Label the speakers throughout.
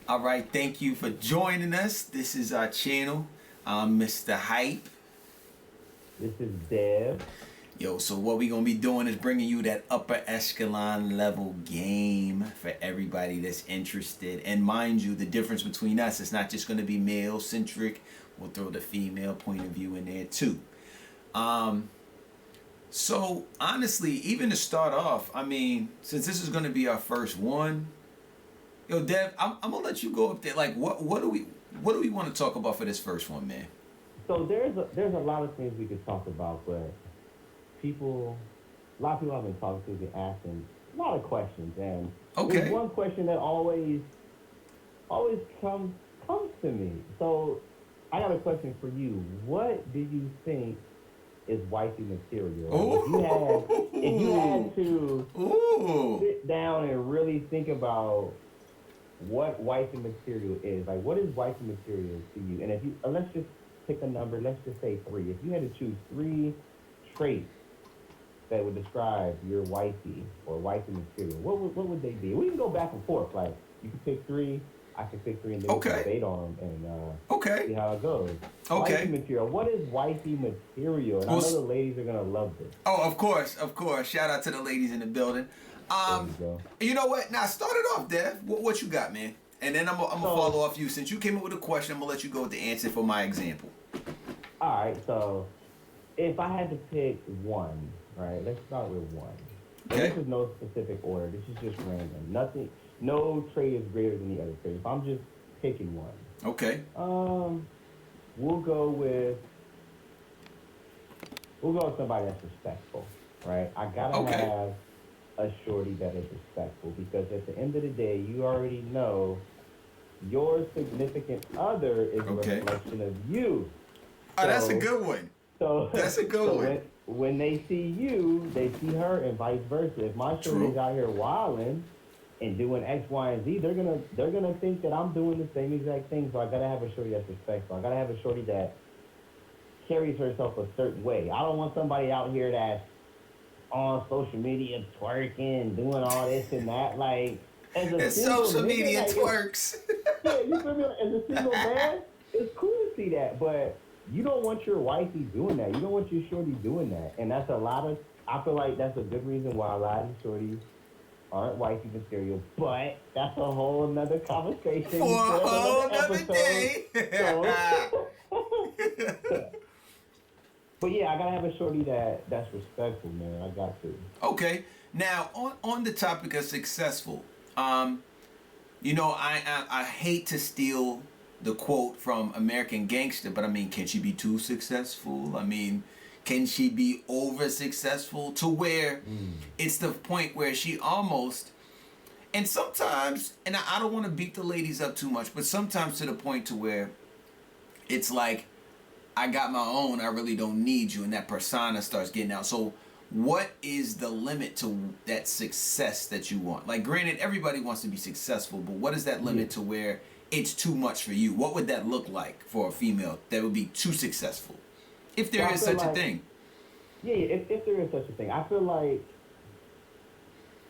Speaker 1: All right, thank you for joining us. This is our channel. I'm Mr. Hype.
Speaker 2: This is Dev.
Speaker 1: Yo, so what we gonna be doing is bringing you that upper echelon level game for everybody that's interested. And mind you, the difference between us is not just gonna be male centric. We'll throw the female point of view in there too. Um, so honestly, even to start off, I mean, since this is gonna be our first one, yo, Dev, I'm gonna let you go up there. Like, what do we want to talk about for this first one, man?
Speaker 2: So there's a lot of things we could talk about, but a lot of people I've been talking to have been asking a lot of questions, and there's
Speaker 1: Okay.
Speaker 2: one question that always comes to me. So I got a question for you. What do you think is wifey material? Like if you had
Speaker 1: Ooh.
Speaker 2: to
Speaker 1: Ooh.
Speaker 2: sit down and really think about what wifey material is, like what is wifey material to you? And if you let's just pick a number, let's just say three. If you had to choose three traits that would describe your wifey or wifey material, what would they be? We can go back and forth. Like you can pick three, I can pick three, and then we can
Speaker 1: Okay.
Speaker 2: debate on them and see
Speaker 1: Okay.
Speaker 2: how it goes. Wifey
Speaker 1: Okay.
Speaker 2: material. What is wifey material? And I
Speaker 1: Well,
Speaker 2: know the ladies are gonna love this.
Speaker 1: oh, of course, of course. Shout out to the ladies in the building.
Speaker 2: There we
Speaker 1: Um,
Speaker 2: go.
Speaker 1: you know what? Now start it off, Dev. What you got, man? And then I'm gonna
Speaker 2: So,
Speaker 1: follow off you. Since you came up with a question, I'm gonna let you go with the answer for my example.
Speaker 2: all right. So, if I had to pick one, right? Let's start with one. And
Speaker 1: Okay.
Speaker 2: this is no specific order. This is just random. Nothing. No trait is greater than the other trait. If I'm just picking one,
Speaker 1: Okay.
Speaker 2: um, we'll go with somebody that's respectful, right? I gotta
Speaker 1: Okay.
Speaker 2: have a shorty that is respectful because at the end of the day, you already know your significant other is a
Speaker 1: Okay.
Speaker 2: reflection of you.
Speaker 1: Oh, that's a
Speaker 2: So
Speaker 1: good one.
Speaker 2: so
Speaker 1: That's a good
Speaker 2: so
Speaker 1: one.
Speaker 2: when they see you, they see her, and vice versa. If my shorty's
Speaker 1: True.
Speaker 2: out here wilding and doing X, Y, and Z, they're gonna think that I'm doing the same exact thing. So I gotta have a shorty that's respectful. I gotta have a shorty that carries herself a certain way. I don't want somebody out here that's on social media twerking, doing all this and that. Like as a
Speaker 1: It's
Speaker 2: single
Speaker 1: social
Speaker 2: nigga,
Speaker 1: media
Speaker 2: like it's
Speaker 1: twerks.
Speaker 2: yeah, you feel me? As a single man, it's cool to see that, but you don't want your wifey doing that. You don't want your shorty doing that, and that's a lot of. I feel like that's a good reason why a lot of these shorties aren't wifey material. But that's a whole nother conversation. We
Speaker 1: For a
Speaker 2: could have
Speaker 1: whole
Speaker 2: another
Speaker 1: nother
Speaker 2: episode.
Speaker 1: day.
Speaker 2: So, but yeah, I gotta have a shorty that's respectful, man. I got to.
Speaker 1: Okay. Now on the topic of successful, um, I hate to steal the quote from American Gangster, but I mean, can she be too successful? I mean, can she be over successful to where
Speaker 2: Mm.
Speaker 1: it's the point where she almost, and sometimes, and I don't want to beat the ladies up too much, but sometimes to the point to where it's like I got my own, I really don't need you, and that persona starts getting out. So what is the limit to that success that you want? Like, granted, everybody wants to be successful, but what is that
Speaker 2: Yeah.
Speaker 1: limit to where it's too much for you? What would that look like for a female that would be too successful, if
Speaker 2: So
Speaker 1: there
Speaker 2: I
Speaker 1: is
Speaker 2: feel
Speaker 1: such a
Speaker 2: like
Speaker 1: thing?
Speaker 2: yeah, if there is such a thing, I feel like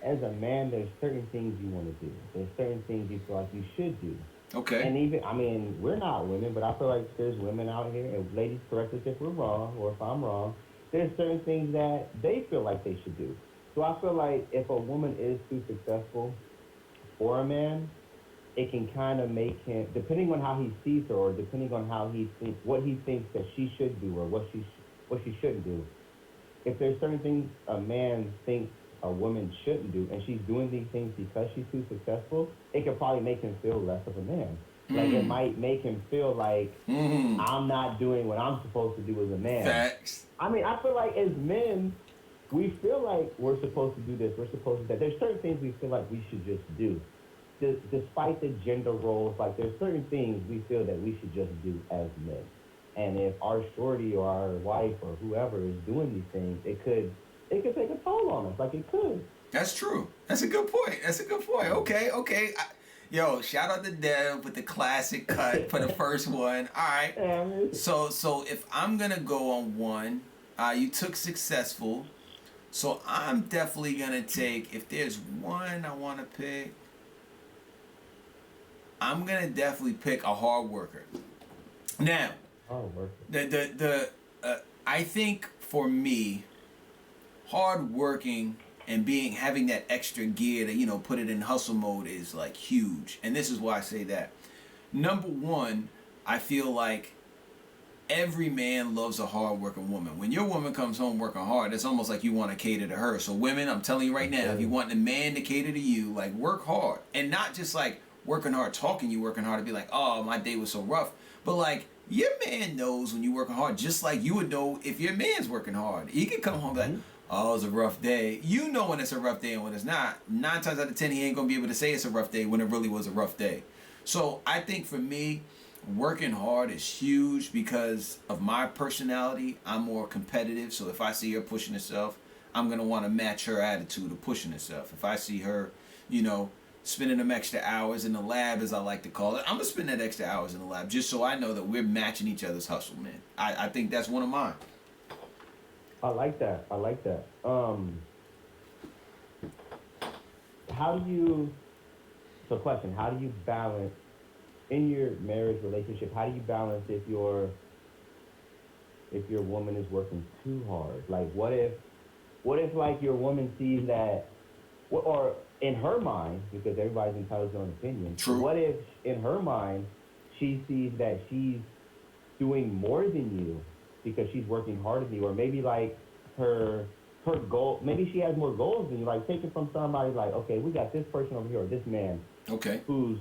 Speaker 2: as a man, there's certain things you want to do. There's certain things you feel like you should do.
Speaker 1: Okay.
Speaker 2: And even, I mean, we're not women, but I feel like there's women out here, and ladies, correct us if we're wrong or if I'm wrong. There's certain things that they feel like they should do. So I feel like if a woman is too successful for a man, it can kind of make him, depending on how he sees her, or depending on how he thinks, what he thinks that she should do, or what she shouldn't do. If there's certain things a man thinks a woman shouldn't do, and she's doing these things because she's too successful, it could probably make him feel less of a man. Like it
Speaker 1: Mm.
Speaker 2: might make him feel like
Speaker 1: Mm.
Speaker 2: I'm not doing what I'm supposed to do as a man.
Speaker 1: Facts.
Speaker 2: I mean, I feel like as men, we feel like we're supposed to do this, we're supposed to do that. There's certain things we feel like we should just do. Despite the gender roles, like there's certain things we feel that we should just do as men. And if our shorty or our wife or whoever is doing these things, it could take a toll on us. Like it could.
Speaker 1: That's true. That's a good point. That's a good point. Okay, okay. Yo, shout out to Dev with the classic cut for the first one. All right.
Speaker 2: And
Speaker 1: So if I'm gonna go on one, you took successful. So I'm definitely gonna take, if there's one I want to pick, I'm gonna definitely pick a hard worker. Now,
Speaker 2: Hard worker.
Speaker 1: I think for me, hard working and having that extra gear to put it in hustle mode is like huge. And this is why I say that. Number one, I feel like every man loves a hard working woman. When your woman comes home working hard, it's almost like you want to cater to her. So women, I'm telling you right now, if you want a man to cater to you, like work hard. And not just like working hard, talking you working hard to be like, oh, my day was so rough. But like your man knows when you're working hard, just like you would know if your man's working hard. He can come home like, oh, it was a rough day. You know when it's a rough day and when it's not. 9 times out of 10, he ain't going to be able to say it's a rough day when it really was a rough day. So I think for me, working hard is huge because of my personality. I'm more competitive. So if I see her pushing herself, I'm going to want to match her attitude of pushing herself. If I see her, spending them extra hours in the lab, as I like to call it, I'm going to spend that extra hours in the lab just so I know that we're matching each other's hustle, man. I think that's one of mine.
Speaker 2: I like that. Question, how do you balance in your marriage relationship, how do you balance if your woman is working too hard? Like what if like your woman sees that, or in her mind, because everybody's entitled to their own opinion.
Speaker 1: True.
Speaker 2: What if in her mind she sees that she's doing more than you because she's working harder than you, or maybe like her goal, maybe she has more goals than you. Like take it from somebody like, okay, we got this person over here, or this man,
Speaker 1: okay,
Speaker 2: who's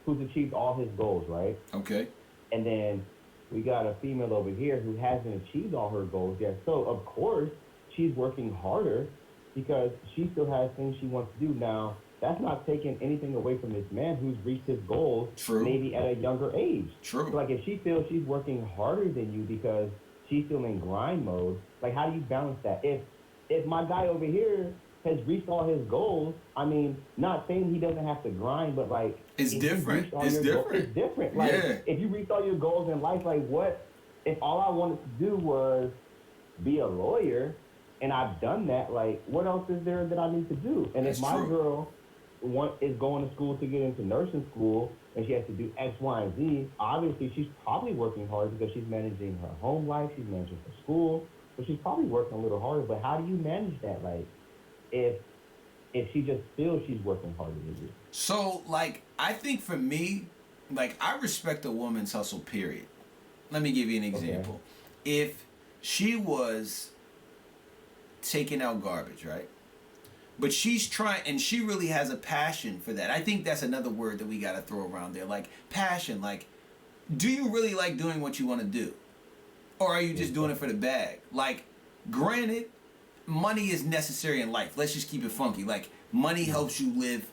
Speaker 2: achieved all his goals, right?
Speaker 1: Okay.
Speaker 2: And then we got a female over here who hasn't achieved all her goals yet. So of course she's working harder because she still has things she wants to do. Now that's not taking anything away from this man who's reached his goals.
Speaker 1: True.
Speaker 2: Maybe at a younger age.
Speaker 1: True.
Speaker 2: So like if she feels she's working harder than you because she's still in grind mode, like how do you balance that? If my guy over here has reached all his goals, I mean, not saying he doesn't have to grind, but like
Speaker 1: it's different. It's
Speaker 2: different. Like if you reached all your goals in life, like what if all I wanted to do was be a lawyer and I've done that, like what else is there that I need to do? And if my girl is going to school to get into nursing school and she has to do X, Y, and Z, obviously she's probably working hard because she's managing her home life, she's managing her school, so she's probably working a little harder. But how do you manage that? Like if she just feels she's working harder than you?
Speaker 1: So, like, I think for me, like, I respect a woman's hustle, period. Let me give you an example. Okay. If she was taking out garbage, right? But she's trying, and she really has a passion for that. I think that's another word that we got to throw around there. Like, passion. Like, do you really like doing what you want to do? Or are you just doing it for the bag? Like, granted, money is necessary in life. Let's just keep it funky. Like, money helps you live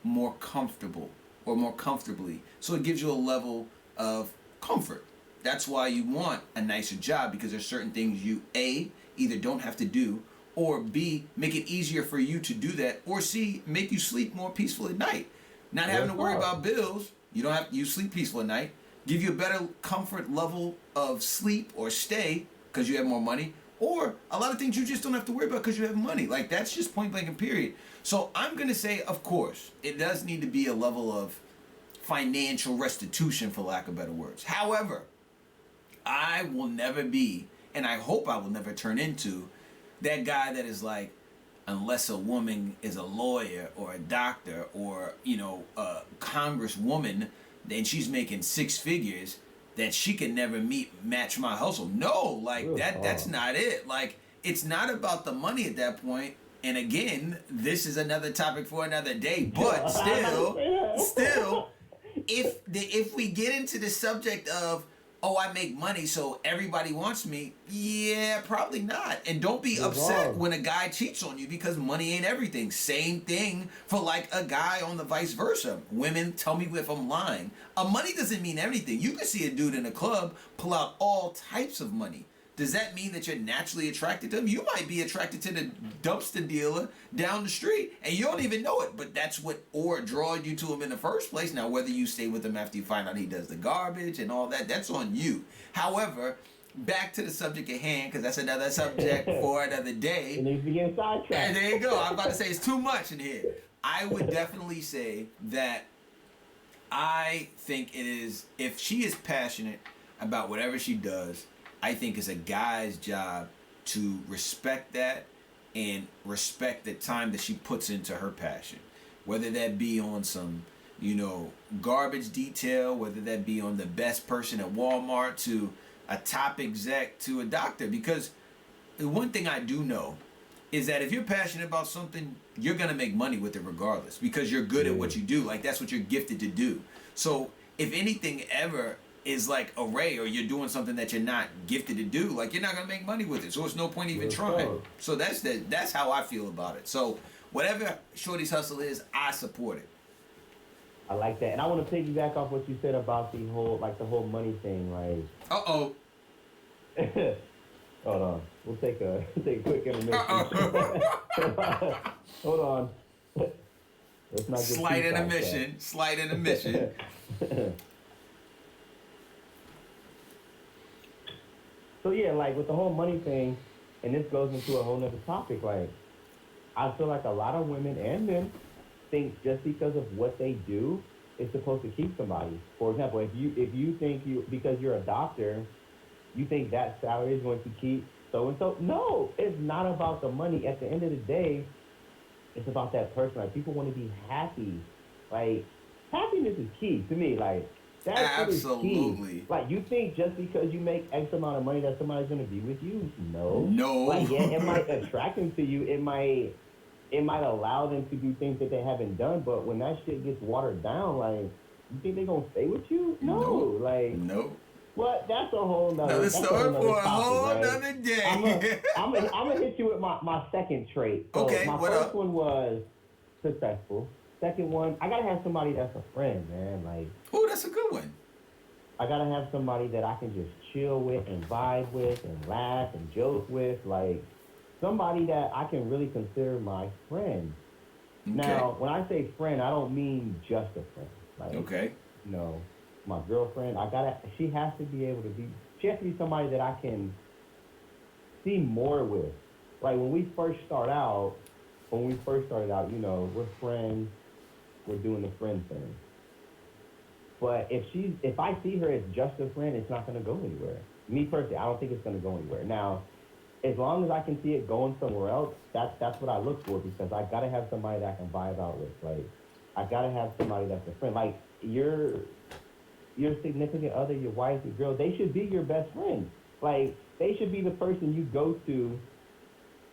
Speaker 1: more comfortable or more comfortably. So it gives you a level of comfort. That's why you want a nicer job, because there's certain things you, A, either don't have to do, or B, make it easier for you to do that, or C, make you sleep more peaceful at night. Not having to worry about bills. You sleep peaceful at night. Give you a better comfort level of sleep or stay because you have more money. Or a lot of things you just don't have to worry about because you have money. Like, that's just point blank and period. So I'm going to say, of course, it does need to be a level of financial restitution, for lack of better words. However, I will never be, and I hope I will never turn into, that guy that is like, unless a woman is a lawyer or a doctor or, a congresswoman, and she's making 6 figures, that she can never match my hustle. No, like that's not it. Like, it's not about the money at that point. And again, this is another topic for another day. But still, if we get into the subject of, oh, I make money, so everybody wants me, yeah, probably not. And don't be upset when a guy cheats on you, because money ain't everything. Same thing for like a guy on the vice versa. Women, tell me if I'm lying. Money doesn't mean everything. You can see a dude in a club pull out all types of money. Does that mean that you're naturally attracted to him? You might be attracted to the dumpster dealer down the street and you don't even know it, but that's what drawed you to him in the first place. Now, whether you stay with him after you find out he does the garbage and all that, that's on you. However, back to the subject at hand, because that's another subject for another day.
Speaker 2: It needs to get sidetracked.
Speaker 1: And there you go. I'm about to say it's too much in here. I would definitely say that I think it is, if she is passionate about whatever she does, I think it's a guy's job to respect that and respect the time that she puts into her passion. Whether that be on some, garbage detail, whether that be on the best person at Walmart to a top exec to a doctor. Because the one thing I do know is that if you're passionate about something, you're gonna make money with it regardless because you're good at what you do. Like, that's what you're gifted to do. So if anything ever is like a ray, or you're doing something that you're not gifted to do, like, you're not gonna make money with it. So it's no point even trying. So that's how I feel about it. So whatever Shorty's hustle is, I support it.
Speaker 2: I like that, and I want to piggyback off what you said about the whole money thing. Like, hold on, we'll take a quick intermission. Hold on, let's not get
Speaker 1: slight intermission.
Speaker 2: So yeah, like with the whole money thing, and this goes into a whole nother topic. Like, I feel like a lot of women and men think just because of what they do is supposed to keep somebody. For example, if you think because you're a doctor, you think that salary is going to keep so and so. No, it's not about the money. At the end of the day, it's about that person. Like, people want to be happy. Like, happiness is key to me. Like, that's
Speaker 1: absolutely.
Speaker 2: Like, you think just because you make X amount of money that somebody's going to be with you? No.
Speaker 1: Like,
Speaker 2: yeah, it might attract them to you. It might allow them to do things that they haven't done. But when that shit gets watered down, like, you think they're going to stay with you? No.
Speaker 1: No.
Speaker 2: Well, that's a whole nother
Speaker 1: story for a whole
Speaker 2: right?
Speaker 1: nother day.
Speaker 2: I'm gonna hit you with my second trait. So
Speaker 1: okay,
Speaker 2: my first one was successful. Second one, I gotta have somebody that's a friend, man. Like,
Speaker 1: oh, that's a good one.
Speaker 2: I gotta have somebody that I can just chill with and vibe with and laugh and joke with. Like, somebody that I can really consider my friend. Okay. Now, when I say friend, I don't mean just a friend. Like,
Speaker 1: okay.
Speaker 2: My girlfriend, she has to be somebody that I can see more with. Like, when we first started out, we're friends, we're doing the friend thing. But if I see her as just a friend, it's not going to go anywhere. Me personally, I don't think it's going to go anywhere. Now, as long as I can see it going somewhere else, that's what I look for, because I got to have somebody that I can vibe out with. Like, I got to have somebody that's a friend. Like, your significant other, your wife, your girl, they should be your best friend. Like, they should be the person you go to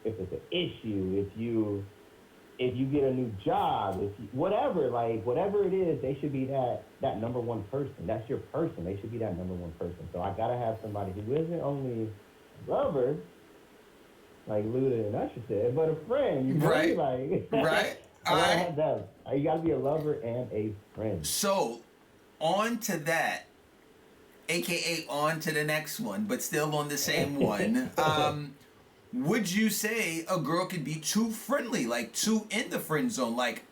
Speaker 2: if it's an issue, if you get a new job, whatever it is, they should be that number one person. That's your person. They should be that number one person. So I gotta have somebody who isn't only a lover, like Luda and Usher said, but a friend. You know?
Speaker 1: Right.
Speaker 2: Like,
Speaker 1: right.
Speaker 2: Have that. You gotta be a lover and a friend.
Speaker 1: So, on to that, aka on to the next one, but still on the same one. Would you say a girl could be too friendly, like too in the friend zone? Like,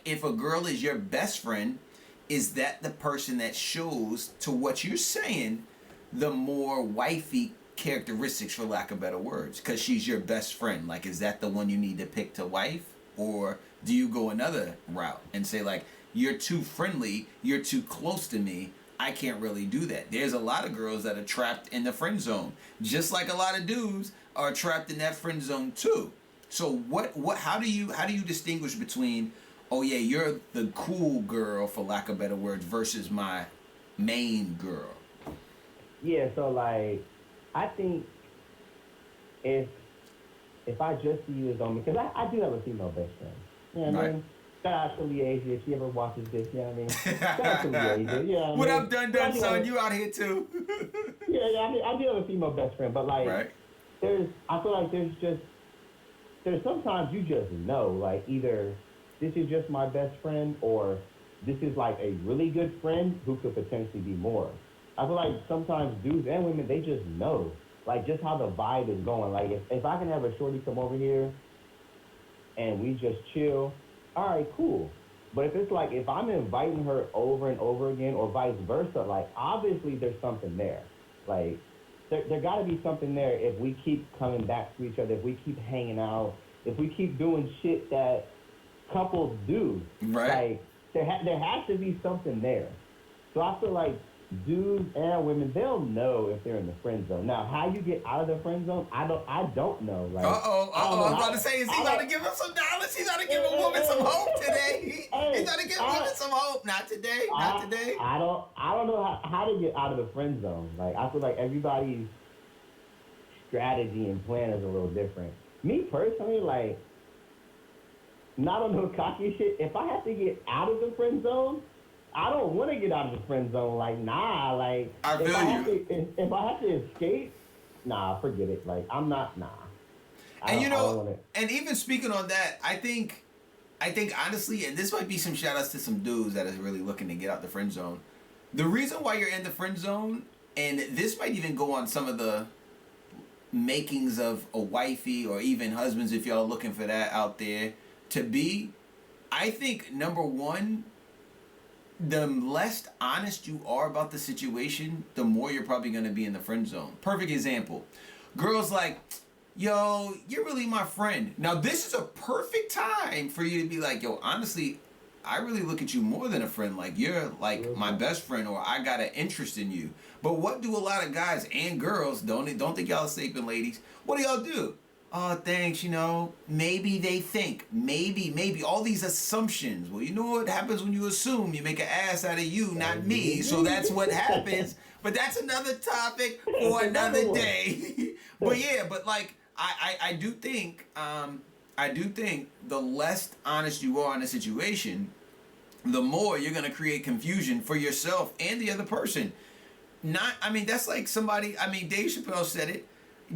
Speaker 1: if a girl is your best friend, is that the person that shows, to what you're saying, the more wifey characteristics, for lack of better words, because she's your best friend? Like, is that the one you need to pick to wife? Or do you go another route and say, like, you're too friendly, you're too close to me, I can't really do that? There's a lot of girls that are trapped in the friend zone, just like a lot of dudes are trapped in that friend zone too. So how do you distinguish between, oh yeah, you're the cool girl, for lack of better words, versus my main girl?
Speaker 2: Yeah, so like, I think if I just see you as on me, because I do have a female best friend. You know what I mean? Shout out to Liasia if she ever watches this, you know what I mean? Shout out to Liasia, you know what I mean?
Speaker 1: What up, Dun son? You out here too.
Speaker 2: I do have a female best friend, but like,
Speaker 1: right.
Speaker 2: I feel like there's sometimes you just know, like, either this is just my best friend, or this is like a really good friend who could potentially be more. I feel like sometimes dudes and women, they just know, like, just how the vibe is going. Like, if I can have a shorty come over here and we just chill, all right, cool. But if it's like, if I'm inviting her over and over again, or vice versa, like, obviously there's something there. Like, there got to be something there if we keep coming back to each other, if we keep hanging out, if we keep doing shit that couples do.
Speaker 1: Right.
Speaker 2: Like, there has to be something there. So I feel like dudes and women, they'll know if they're in the friend zone. Now, how you get out of the friend zone, I don't know. Like,
Speaker 1: I'm about to say, is he about to give him some knowledge? He's about to give a woman some hope today. He's about to give women some hope. Not today. Not today.
Speaker 2: I don't know how to get out of the friend zone. Like, I feel like everybody's strategy and plan is a little different. Me personally, like, not on no cocky shit. If I have to get out of the friend zone, I don't want to get out of the friend zone. Like, nah. Like,
Speaker 1: I feel you.
Speaker 2: If I have to escape, nah, forget it. Like, I'm not. Nah.
Speaker 1: And and even speaking on that, I think honestly, and this might be some shout outs to some dudes that is really looking to get out the friend zone. The reason why you're in the friend zone, and this might even go on some of the makings of a wifey or even husbands if y'all looking for that out there to be, I think number one, the less honest you are about the situation, the more you're probably going to be in the friend zone. Perfect example. Girls like, yo, you're really my friend. Now, this is a perfect time for you to be like, yo, honestly, I really look at you more than a friend. Like, you're like my best friend, or I got an interest in you. But what do a lot of guys and girls, don't think y'all are sleeping ladies, what do y'all do? Oh, thanks, maybe they think, maybe, all these assumptions. Well, you know what happens when you assume? You make an ass out of you, not me. So that's what happens. But that's another topic for another day. But yeah, but like, I do think the less honest you are in a situation, the more you're going to create confusion for yourself and the other person. That's like somebody, Dave Chappelle said it.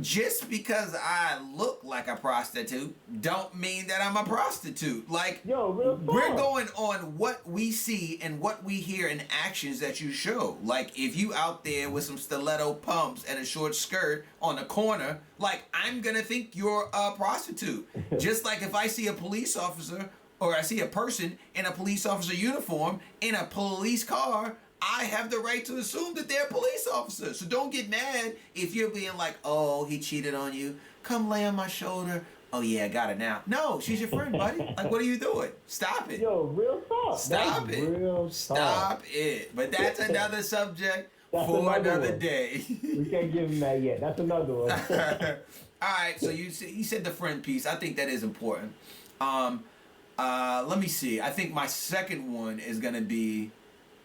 Speaker 1: Just because I look like a prostitute don't mean that I'm a prostitute. Like, we're going on what we see and what we hear in actions that you show. Like, if you out there with some stiletto pumps and a short skirt on the corner, like, I'm gonna think you're a prostitute. Just like if I see a police officer or I see a person in a police officer uniform in a police car, I have the right to assume that they're a police officer. So don't get mad if you're being like, oh, he cheated on you. Come lay on my shoulder. Oh, yeah, I got it now. No, she's your friend, buddy. Like, what are you doing? Stop it.
Speaker 2: Yo, real talk.
Speaker 1: Stop it.
Speaker 2: Real
Speaker 1: Stop it. But that's another subject for another day.
Speaker 2: We can't give him that yet. That's another one.
Speaker 1: All right, so you said the friend piece. I think that is important. Let me see. I think my second one is going to be...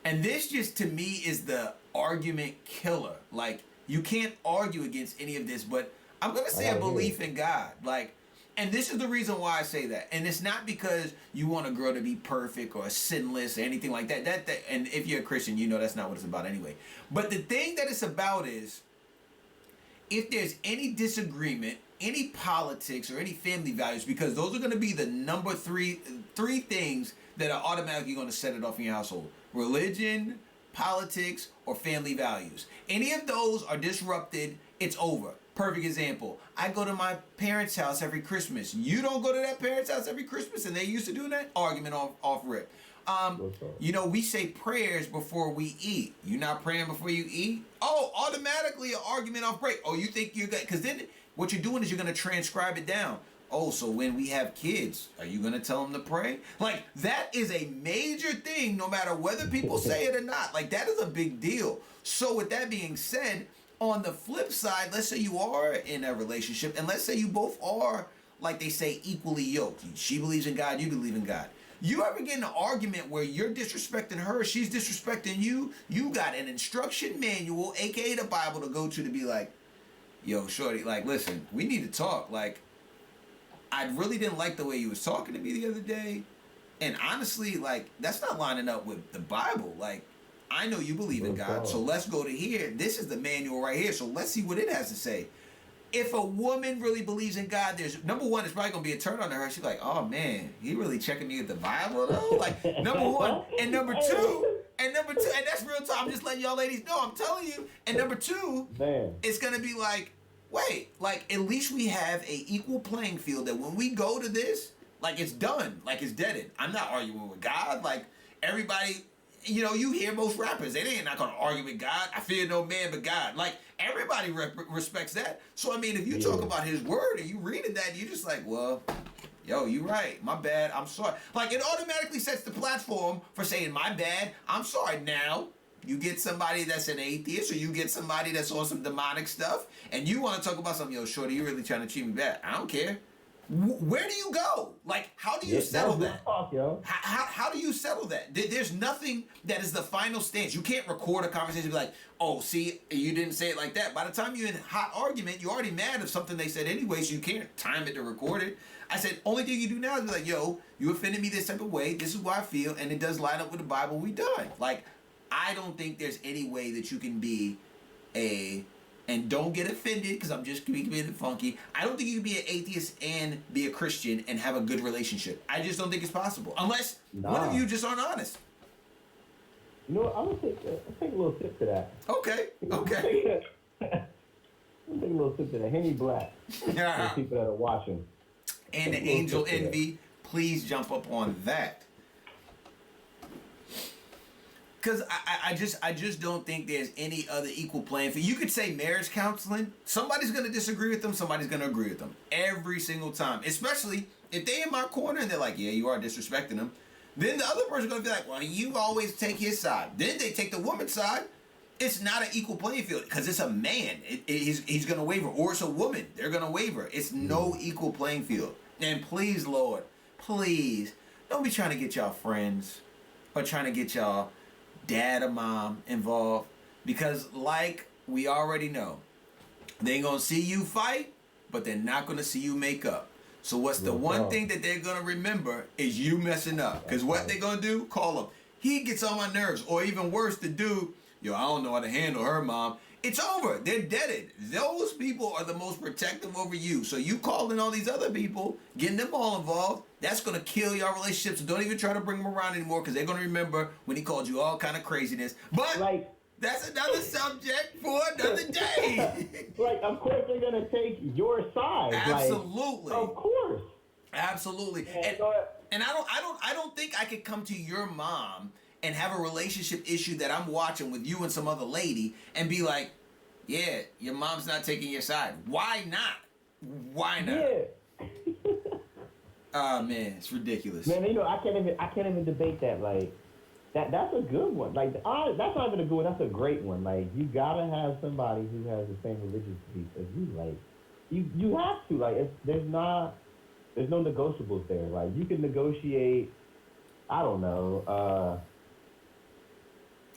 Speaker 1: And this just, to me, is the argument killer. Like, you can't argue against any of this, but I'm going to say a belief in God. Like, and this is the reason why I say that. And it's not because you want a girl to be perfect or sinless or anything like that. And if you're a Christian, you know that's not what it's about anyway. But the thing that it's about is, if there's any disagreement, any politics, or any family values, because those are going to be the number three things that are automatically going to set it off in your household. Religion, politics, or family values. Any of those are disrupted, it's over. Perfect example. I go to my parents' house every Christmas. You don't go to that parents' house every Christmas, and they used to do that? Argument off rip. We say prayers before we eat. You not praying before you eat? Oh, automatically an argument off break. Oh, you think you're good? Because then what you're doing is you're going to transcribe it down. Oh, so when we have kids, are you going to tell them to pray? Like, that is a major thing, no matter whether people say it or not. Like, that is a big deal. So with that being said, on the flip side, let's say you are in a relationship, and let's say you both are, like they say, equally yoked. She believes in God, you believe in God. You ever get in an argument where you're disrespecting her, she's disrespecting you, you got an instruction manual, aka the Bible, to go to be like, yo, shorty, like, listen, we need to talk. Like, I really didn't like the way you was talking to me the other day. And honestly, like, that's not lining up with the Bible. Like, I know you believe in God, so let's go to here. This is the manual right here, so let's see what it has to say. If a woman really believes in God, there's, number one, it's probably going to be a turn on to her. She's like, oh, man, he really checking me with the Bible, though? Like, number one. And number two, and that's real talk. I'm just letting y'all ladies know. I'm telling you. And number two, it's going to be like, wait, like, at least we have a equal playing field that when we go to this, like, it's done. Like, it's deaded. I'm not arguing with God. Like, everybody, you hear most rappers, they ain't not going to argue with God. I fear no man but God. Like, everybody respects that. So, I mean, if you talk about his word and you reading that, you're just like, well, Yo, you right. My bad. I'm sorry. Like, it automatically sets the platform for saying, my bad. I'm sorry. Now, you get somebody that's an atheist or you get somebody that's on some demonic stuff and you want to talk about something, yo, shorty, you really trying to treat me bad. I don't care. Where do you go? Like, how do you settle that?
Speaker 2: Talk, yo.
Speaker 1: How do you settle that? There's nothing that is the final stance. You can't record a conversation and be like, oh, see, you didn't say it like that. By the time you're in hot argument, you're already mad at something they said anyway, so you can't time it to record it. I said, only thing you do now is be like, yo, you offended me this type of way. This is what I feel, and it does line up with the Bible. We done. Like, I don't think there's any way that you can be and don't get offended because I'm just being funky. I don't think you can be an atheist and be a Christian and have a good relationship. I just don't think it's possible. Unless one of you just aren't honest.
Speaker 2: You know what? I'm going to take a little sip to that.
Speaker 1: Okay.
Speaker 2: I'm going to take a little sip to that. Henny Black. For people that are watching.
Speaker 1: And the Angel Envy, please jump up on that. Because I just don't think there's any other equal playing field. You could say marriage counseling. Somebody's going to disagree with them. Somebody's going to agree with them. Every single time. Especially if they in my corner and they're like, yeah, you are disrespecting them. Then the other person's going to be like, well, you always take his side. Then they take the woman's side. It's not an equal playing field because it's a man. He's going to waver. Or it's a woman. They're going to waver. It's no equal playing field. And please, Lord, please, don't be trying to get y'all friends or trying to get y'all dad or mom involved, because like we already know, they ain't gonna see you fight, but they're not gonna see you make up. So what's the one thing that they're gonna remember is you messing up, because what they gonna do, call him, he gets on my nerves. Or even worse, the dude, yo, I don't know how to handle her mom. It's over. They're deaded. Those people are the most protective over you. So you calling all these other people, getting them all involved, that's going to kill your relationships. So don't even try to bring them around anymore, because they're going to remember when he called you all kind of craziness. But that's another subject for another day.
Speaker 2: Of course they're going to take your side.
Speaker 1: Absolutely.
Speaker 2: Of course.
Speaker 1: Absolutely. And I don't think I could come to your mom and have a relationship issue that I'm watching with you and some other lady and be like, yeah, your mom's not taking your side. Why not? Why not?
Speaker 2: Yeah.
Speaker 1: Oh man, it's ridiculous.
Speaker 2: Man, I can't even debate that. Like, that's a good one. Like, that's not even a good one. That's a great one. Like, you gotta have somebody who has the same religious beliefs as you. Like, you have to. Like, there's no negotiables there. Like, you can negotiate. I don't know.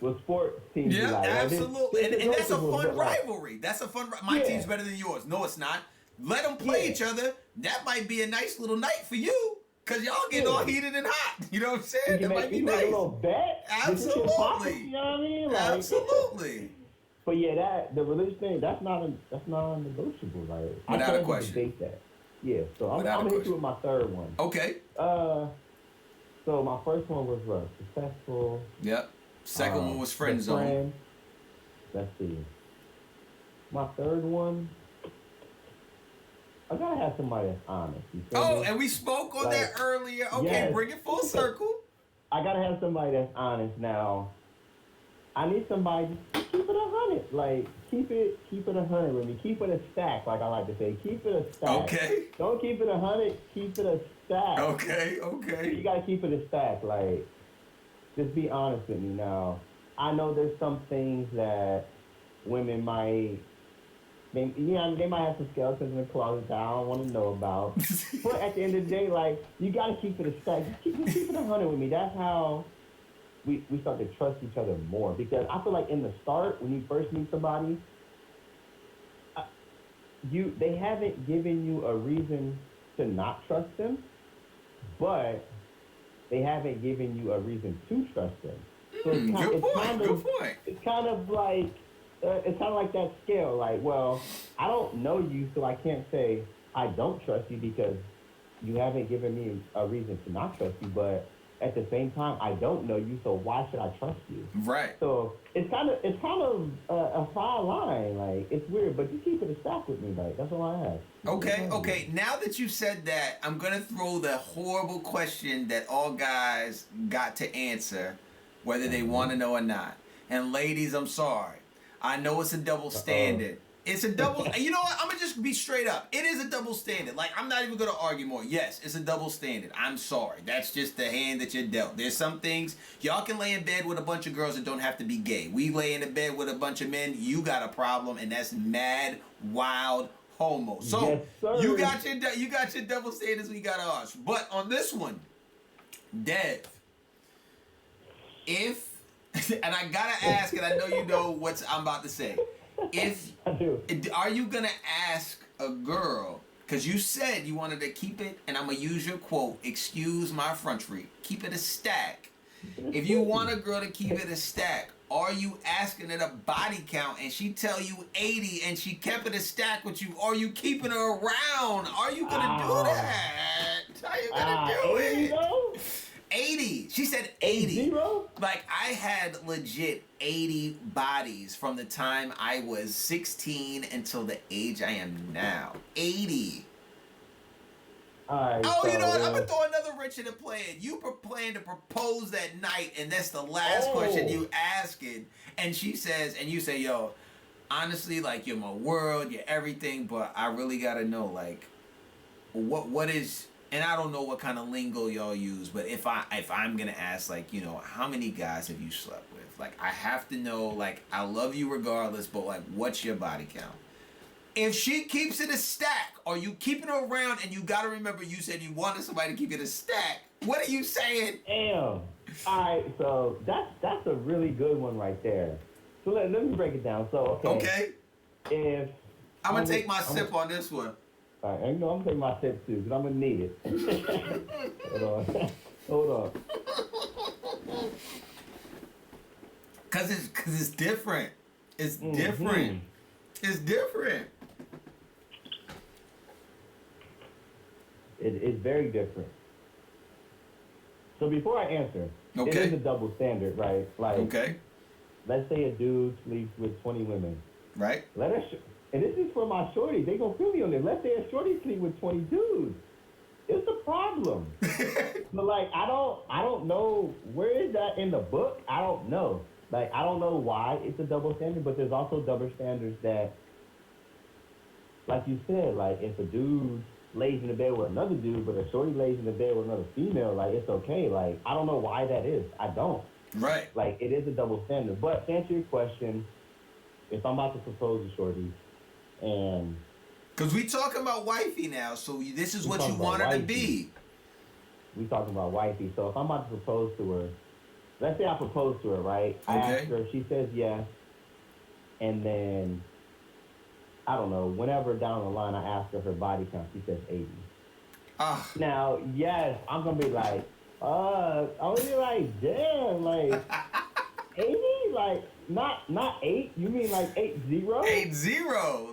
Speaker 2: With sports teams.
Speaker 1: Yeah, like, absolutely. And that's a fun rivalry. That's a fun. My team's better than yours. No, it's not. Let them play each other. That might be a nice little night for you, because y'all getting all heated and hot. You know what I'm saying? That might be nice.
Speaker 2: A little bet.
Speaker 1: Absolutely.
Speaker 2: You know what I mean? Like,
Speaker 1: absolutely.
Speaker 2: But yeah, the religious thing, that's non-negotiable. Like,
Speaker 1: without a question.
Speaker 2: Debate that. Yeah. So I'm gonna hit you with my third one.
Speaker 1: Okay.
Speaker 2: So my first one was successful.
Speaker 1: Yep. Second one was friend zone.
Speaker 2: Let's see. My third one, I gotta have somebody that's honest.
Speaker 1: And we spoke on that earlier. Okay, yes. Bring it full circle.
Speaker 2: I gotta have somebody that's honest. Now, I need somebody to keep it 100. Like, keep it 100 with me. Keep it a stack, like I like to say. Keep it a stack.
Speaker 1: Okay.
Speaker 2: Don't keep it 100. Keep it a stack.
Speaker 1: Okay.
Speaker 2: You gotta keep it a stack. Like, just be honest with me. Now, I know there's some things that women might, they might have some skeletons in the closet that I don't want to know about. But at the end of the day, like, you got to keep it a stack. Just keep it 100 with me. That's how we start to trust each other more. Because I feel like in the start, when you first meet somebody, they haven't given you a reason to not trust them, but they haven't given you a reason to trust them. So
Speaker 1: good point.
Speaker 2: It's kind of like that scale. Like, well, I don't know you, so I can't say I don't trust you because you haven't given me a reason to not trust you. But at the same time, I don't know you, so why should I trust you?
Speaker 1: Right.
Speaker 2: So it's kind of a fine line. Like, it's weird, but you keep it a stack with me. Like, that's all I have.
Speaker 1: Okay. Now that you said that, I'm gonna throw the horrible question that all guys got to answer, whether they want to know or not. And ladies, I'm sorry. I know it's a double standard, It's a double. You know what? I'm gonna just be straight up. It is a double standard. Like, I'm not even gonna argue more. Yes, it's a double standard. I'm sorry. That's just the hand that you're dealt. There's some things y'all can lay in bed with a bunch of girls that don't have to be gay. We lay in the bed with a bunch of men. You got a problem, and that's mad, wild, homo. So
Speaker 2: Yes, sir.
Speaker 1: you got your double standards. We got ours. But on this one, Dev, if and I gotta ask, and I know you know what I'm about to say. If
Speaker 2: I do.
Speaker 1: are you gonna ask a girl? Because you said you wanted to keep it, and I'm gonna use your quote. Excuse my effrontery. Keep it a stack. If you want a girl to keep it a stack, are you asking her a body count and she tell you 80 and she kept it a stack with you? Are you keeping her around? Are you gonna do that? Are you gonna do
Speaker 2: 80
Speaker 1: it?
Speaker 2: though?
Speaker 1: 80. She said 80.
Speaker 2: 80?
Speaker 1: Like, I had legit 80 bodies from the time I was 16 until the age I am now. 80.
Speaker 2: Alright.
Speaker 1: Oh,
Speaker 2: so,
Speaker 1: you know what? I'm going to throw another wrench in the plan. You plan to propose that night, and that's the last question you asking. And she says, and you say, yo, honestly, like, you're my world, you're everything, but I really got to know, like, what is... And I don't know what kind of lingo y'all use, but if I'm gonna ask, like, you know, how many guys have you slept with? Like, I have to know, like, I love you regardless, but, like, what's your body count? If she keeps it a stack, are you keeping her around? And you gotta remember, you said you wanted somebody to keep it a stack. What are you saying?
Speaker 2: Damn. Alright, so that's a really good one right there. So let me break it down. So
Speaker 1: Okay.
Speaker 2: If
Speaker 1: I'm gonna take my sip on this one.
Speaker 2: All right, you know I'm taking my sip too, because I'm gonna need it. Hold on.
Speaker 1: Cause it's different. It's different. It's different.
Speaker 2: It's very different. So before I answer,
Speaker 1: Okay.
Speaker 2: it is a double standard, right? Like,
Speaker 1: Okay.
Speaker 2: let's say a dude sleeps with 20 women.
Speaker 1: Right.
Speaker 2: Let us, and this is for my shorty. They gonna feel me on this. Let's say a shorty sleep with 20 dudes. It's a problem. But like, I don't know, where is that in the book? I don't know. Like, I don't know why it's a double standard, but there's also double standards that, like you said, like, if a dude lays in the bed with another dude, but a shorty lays in the bed with another female, like, it's okay. Like, I don't know why that is. I don't.
Speaker 1: Right.
Speaker 2: Like, it is a double standard. But to answer your question, if I'm about to propose to shorty, and...
Speaker 1: Because we talking about wifey now, so this is what you want her to be.
Speaker 2: We talking about wifey. So if I'm about to propose to her, let's say I propose to her, right? I ask her, she says yes, and then, I don't know, whenever down the line I ask her body count, she says 80. Now, yes, I'm going to be like, I'm going to be like, damn, like, 80? Like, not 8? You mean like 80?
Speaker 1: 80.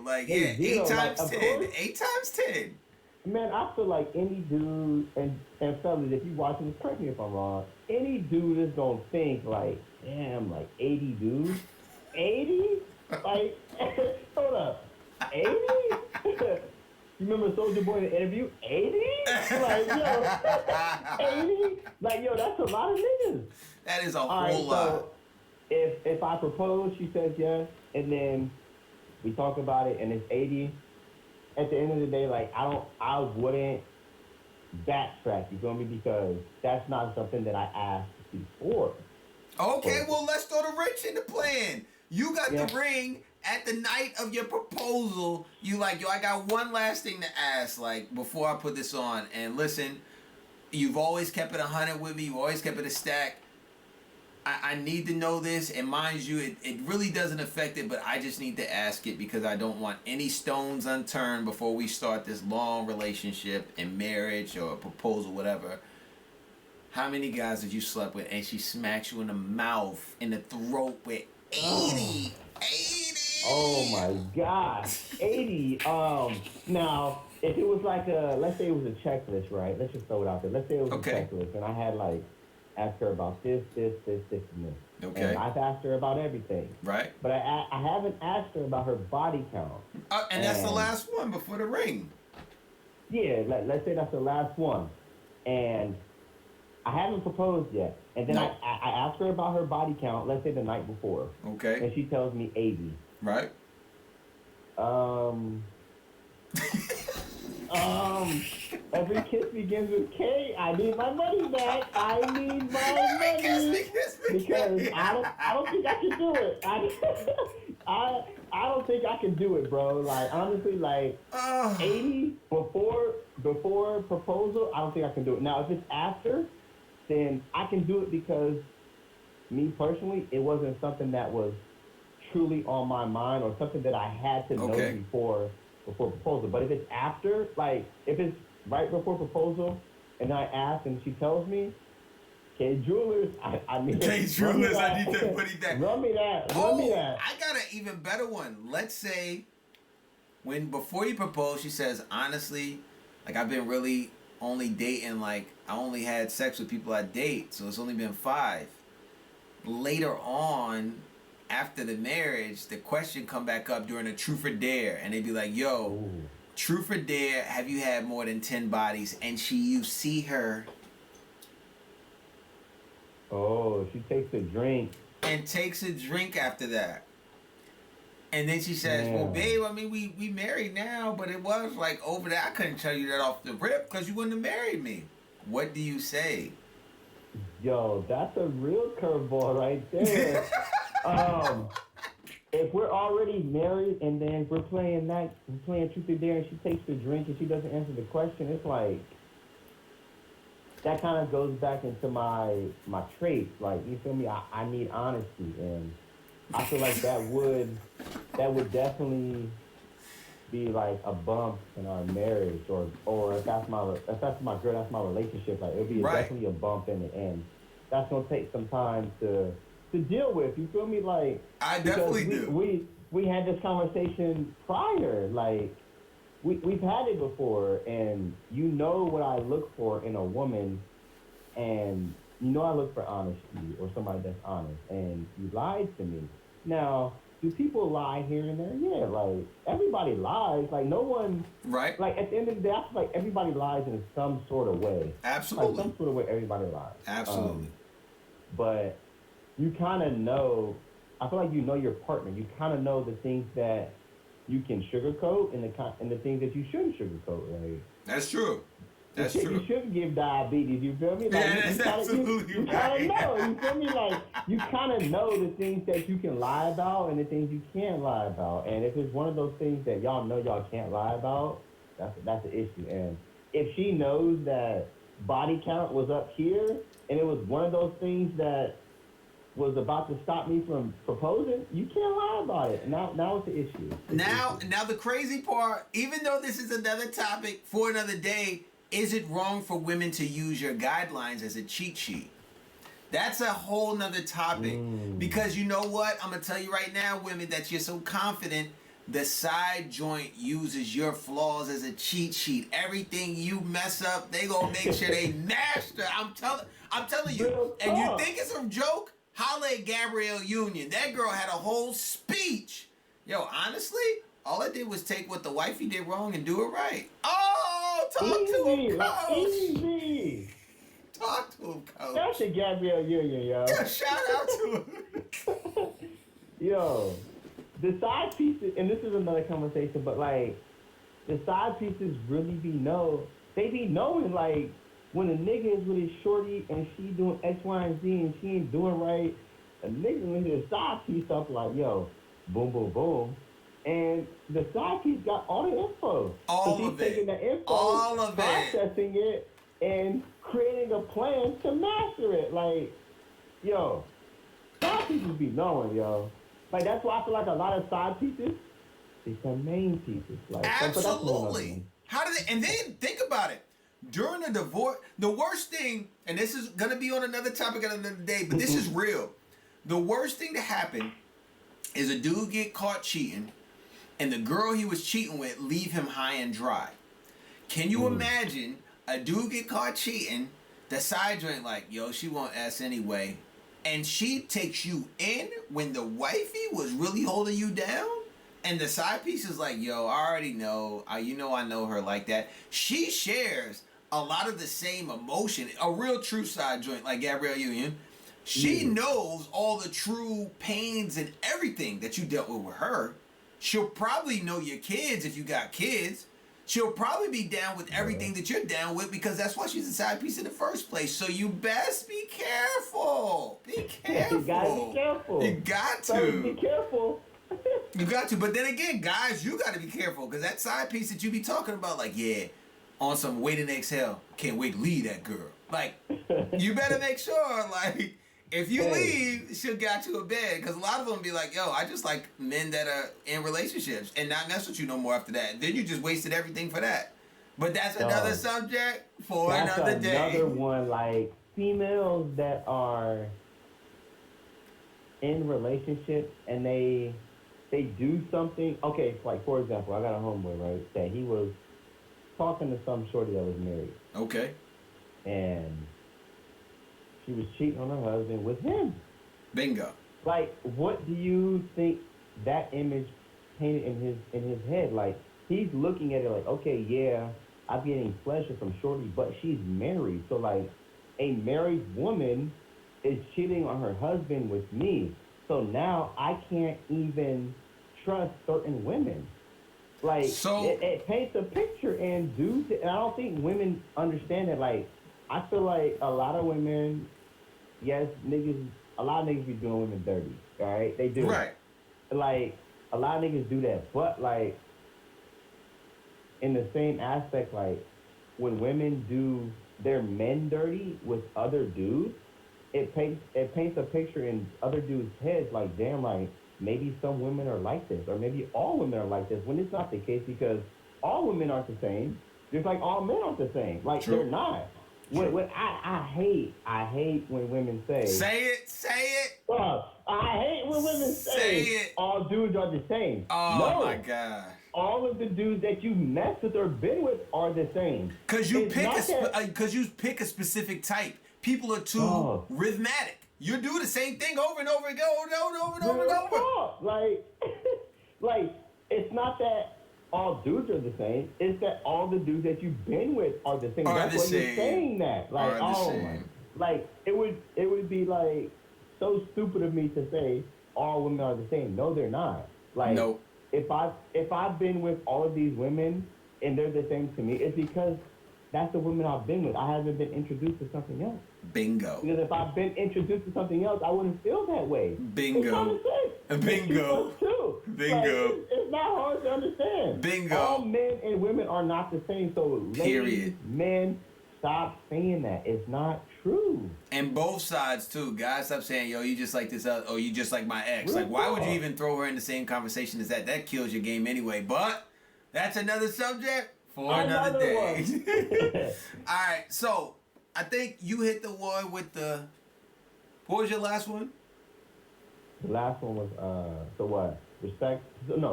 Speaker 1: Like, yeah, 8 times
Speaker 2: like,
Speaker 1: 10. 8 times 10.
Speaker 2: Man, I feel like any dude, and fellas, if you watching this, correct me if I'm wrong, any dude is going to think like, damn, like 80 dudes? 80? Like, hold up. 80? You remember Soulja Boy in the interview? 80? Like, yo, 80? Like, yo, that's a lot of niggas.
Speaker 1: That is a whole lot.
Speaker 2: So if I propose, she says yes, and then we talk about it, and it's 80, at the end of the day, like, I wouldn't backtrack, you feel me? Because that's not something that I asked before.
Speaker 1: Okay, well, let's throw the wrench in the plan. You got
Speaker 2: Yeah.
Speaker 1: the ring at the night of your proposal. You like, yo, I got one last thing to ask, like, before I put this on. And listen, you've always kept it 100 with me. You've always kept it a stack. I need to know this, and mind you, it really doesn't affect it, but I just need to ask it because I don't want any stones unturned before we start this long relationship and marriage or proposal, whatever. How many guys have you slept with and she smacks you in the mouth, in the throat with 80? 80!
Speaker 2: Oh my God. 80. Now, if it was like let's say it was a checklist, right? Let's just throw it out there. Let's say it was a checklist, and I had like, asked her about this, and this.
Speaker 1: Okay.
Speaker 2: And I've asked her about everything.
Speaker 1: Right.
Speaker 2: But I haven't asked her about her body count.
Speaker 1: And that's the last one before the ring.
Speaker 2: Yeah, let's say that's the last one. And I haven't proposed yet. And then I asked her about her body count, let's say the night before.
Speaker 1: Okay.
Speaker 2: And she tells me 80.
Speaker 1: Right.
Speaker 2: Um, every kiss begins with K. I need my money back. I need my money because I don't think I can do it. I don't think I can do it, bro. Like honestly, like
Speaker 1: Oh,
Speaker 2: 80 before proposal, I don't think I can do it. Now, if it's after, then I can do it because me personally, it wasn't something that was truly on my mind or something that I had to know
Speaker 1: okay.
Speaker 2: before proposal. But if it's after, like if it's right before proposal, and I ask and she tells me, "Okay, jewelers, I need
Speaker 1: Okay,
Speaker 2: run me
Speaker 1: Julius, I need that
Speaker 2: that,
Speaker 1: money back.
Speaker 2: run me that, run me
Speaker 1: Oh,
Speaker 2: that."
Speaker 1: I got an even better one. Let's say when before you propose, she says, honestly, like I've been really only dating, like I only had sex with people I date, so it's only been 5. Later on, after the marriage, the question come back up during a truth or dare, and they'd be like, "Yo,
Speaker 2: Ooh.
Speaker 1: truth or dare, have you had more than 10 bodies?" And you see her
Speaker 2: Oh, she takes a drink.
Speaker 1: and takes a drink after that. And then she says, "Well,
Speaker 2: Damn.
Speaker 1: babe, I mean, we married now, but it was like over there. I couldn't tell you that off the rip because you wouldn't have married me." What do you say?
Speaker 2: Yo, that's a real curveball right there. Um, if we're already married and then we're playing truth or dare, and she takes the drink and she doesn't answer the question, it's like that kind of goes back into my traits. Like you feel me? I need honesty, and I feel like that would definitely be like a bump in our marriage, or if that's my girl, that's my relationship. Like it'll be
Speaker 1: Right.
Speaker 2: definitely a bump in it, and that's gonna take some time to deal with. You feel me? Like
Speaker 1: I
Speaker 2: because
Speaker 1: definitely do.
Speaker 2: we had this conversation prior, like we've had it before, and you know what I look for in a woman, and you know I look for honesty or somebody that's honest, and you lied to me. Now, do people lie here and there? Yeah, like everybody lies. Like no one,
Speaker 1: Right?
Speaker 2: like at the end of the day, I feel like everybody lies in some sort of way. Like
Speaker 1: Absolutely.
Speaker 2: some sort of way, everybody lies.
Speaker 1: Absolutely.
Speaker 2: But you kind of know. I feel like you know your partner. You kind of know the things that you can sugarcoat and the things that you shouldn't sugarcoat. Like
Speaker 1: That's true.
Speaker 2: the
Speaker 1: That's
Speaker 2: shit you
Speaker 1: true.
Speaker 2: shouldn't give diabetes. You feel me? Like
Speaker 1: Yeah, that's absolutely
Speaker 2: you kind of
Speaker 1: right.
Speaker 2: know. You feel me? Like you kind of know the things that you can lie about and the things you can't lie about. And if it's one of those things that y'all know y'all can't lie about, that's the issue. And if she knows that body count was up here and it was one of those things that was about to stop me from proposing, you can't lie about it. Now it's the issue. It's the
Speaker 1: Now,
Speaker 2: issue.
Speaker 1: now the crazy part, even though this is another topic for another day, is it wrong for women to use your guidelines as a cheat sheet? That's a whole nother topic.
Speaker 2: Mm.
Speaker 1: Because you know what? I'm gonna tell you right now, women, that you're so confident the side joint uses your flaws as a cheat sheet. Everything you mess up, they gonna make sure they master. I'm telling you.
Speaker 2: Real
Speaker 1: And you
Speaker 2: talk.
Speaker 1: think it's a joke? Holla at Gabrielle Union. That girl had a whole speech. Yo, honestly, all I did was take what the wifey did wrong and do it right. Oh, talk to him,
Speaker 2: Easy, like
Speaker 1: coach.
Speaker 2: easy.
Speaker 1: Talk to him,
Speaker 2: That's
Speaker 1: coach.
Speaker 2: the Gabrielle Union, yo.
Speaker 1: Yeah, shout out to him.
Speaker 2: Yo, the side pieces, and this is another conversation, but like, the side pieces really they be knowing, like, when a nigga is with his shorty and she doing X, Y, and Z and she ain't doing right, a nigga with his side piece up, like, yo, boom, boom, boom. And the side piece got all the info. So
Speaker 1: All
Speaker 2: she's
Speaker 1: of
Speaker 2: taking
Speaker 1: it.
Speaker 2: the info,
Speaker 1: All of it.
Speaker 2: processing it, and creating a plan to master it. Like, yo, side pieces be knowing, yo. Like, that's why I feel like a lot of side pieces become main pieces. Like, but that's a whole other
Speaker 1: Absolutely.
Speaker 2: one.
Speaker 1: How did it? And then think about it. During a divorce, the worst thing, and this is gonna be on another topic at another day, but this is real. The worst thing to happen is a dude get caught cheating, and the girl he was cheating with leave him high and dry. Can you imagine a dude get caught cheating, the side joint like, yo, she won't ask anyway, and she takes you in when the wifey was really holding you down? And the side piece is like, yo, I already know. You know I know her like that. She shares a lot of the same emotion. A real true side joint like Gabrielle Union. She
Speaker 2: Yeah.
Speaker 1: knows all the true pains and everything that you dealt with her. She'll probably know your kids if you got kids. She'll probably be down with everything that you're down with because that's why she's a side piece in the first place. So you best be careful. Be careful.
Speaker 2: You gotta be careful.
Speaker 1: You got
Speaker 2: So
Speaker 1: to.
Speaker 2: be careful.
Speaker 1: You got to. But then again, guys, you got to be careful because that side piece that you be talking about, like, yeah, on some wait and exhale, can't wait to leave that girl. Like, you better make sure, like, if you leave, she'll get you a bed. Because a lot of them be like, yo, I just like men that are in relationships and not mess with you no more after that. Then you just wasted everything for that. But that's another subject for another day.
Speaker 2: Another one, like, females that are in relationships and they do something. Okay, like, for example, I got a homeboy, right, that he was talking to some shorty that was married.
Speaker 1: Okay.
Speaker 2: And she was cheating on her husband with him.
Speaker 1: Bingo.
Speaker 2: Like, what do you think that image painted in his head? Like, he's looking at it like, okay, yeah, I'm getting pleasure from shorty, but she's married. So, like, a married woman is cheating on her husband with me. So now I can't even trust certain women. Like,
Speaker 1: so,
Speaker 2: it paints a picture, and dudes, and I don't think women understand it. Like, I feel like a lot of women, yes, a lot of niggas be doing women dirty, all right? They do.
Speaker 1: Right.
Speaker 2: Like, a lot of niggas do that, but, like, in the same aspect, like, when women do their men dirty with other dudes, it paints a picture in other dudes' heads, like, damn, like, maybe some women are like this, or maybe all women are like this, when it's not the case, because all women aren't the same, just like all men aren't the same. Like,
Speaker 1: True.
Speaker 2: they're not. What I hate when women say
Speaker 1: it.
Speaker 2: I hate when women say all dudes are the same.
Speaker 1: Oh my God.
Speaker 2: All of the dudes that you mess with or been with are the same.
Speaker 1: Cause you pick a specific type. People are too rhythmic. You do the same thing over and over again, over and over.
Speaker 2: Like, it's not that all dudes are the same. It's that all the dudes that you've been with are the same. That's why you're saying that. Like, like it would be like so stupid of me to say all women are the same. No, they're not. Like,
Speaker 1: nope.
Speaker 2: If I've been with all of these women and they're the same to me, it's because that's the women I've been with. I haven't been introduced to something else.
Speaker 1: Bingo.
Speaker 2: Because if I've been introduced to something else, I wouldn't feel that way.
Speaker 1: Bingo. Bingo. Bingo.
Speaker 2: Like, it's not hard to understand.
Speaker 1: Bingo.
Speaker 2: All men and women are not the same. So, ladies, men, stop saying that. It's not true.
Speaker 1: And both sides too. Guys, stop saying, yo, you just like this other, or you just like my ex. Like, why would you even throw her in the same conversation as that? That kills your game anyway. But that's another subject for another day. All right, so I think you hit the one with the. What was your last one?
Speaker 2: The last one was so what?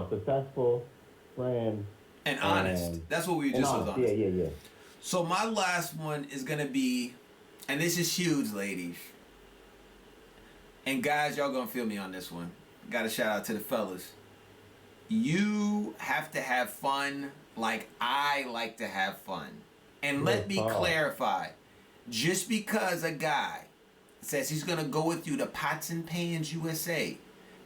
Speaker 2: Successful, friend,
Speaker 1: and honest. That's what we just was honest.
Speaker 2: Yeah.
Speaker 1: So my last one is gonna be, and this is huge, ladies. And guys, y'all gonna feel me on this one. Got a shout out to the fellas. You have to have fun like I like to have fun. And let me clarify. Just because a guy says he's going to go with you to Pots and Pans USA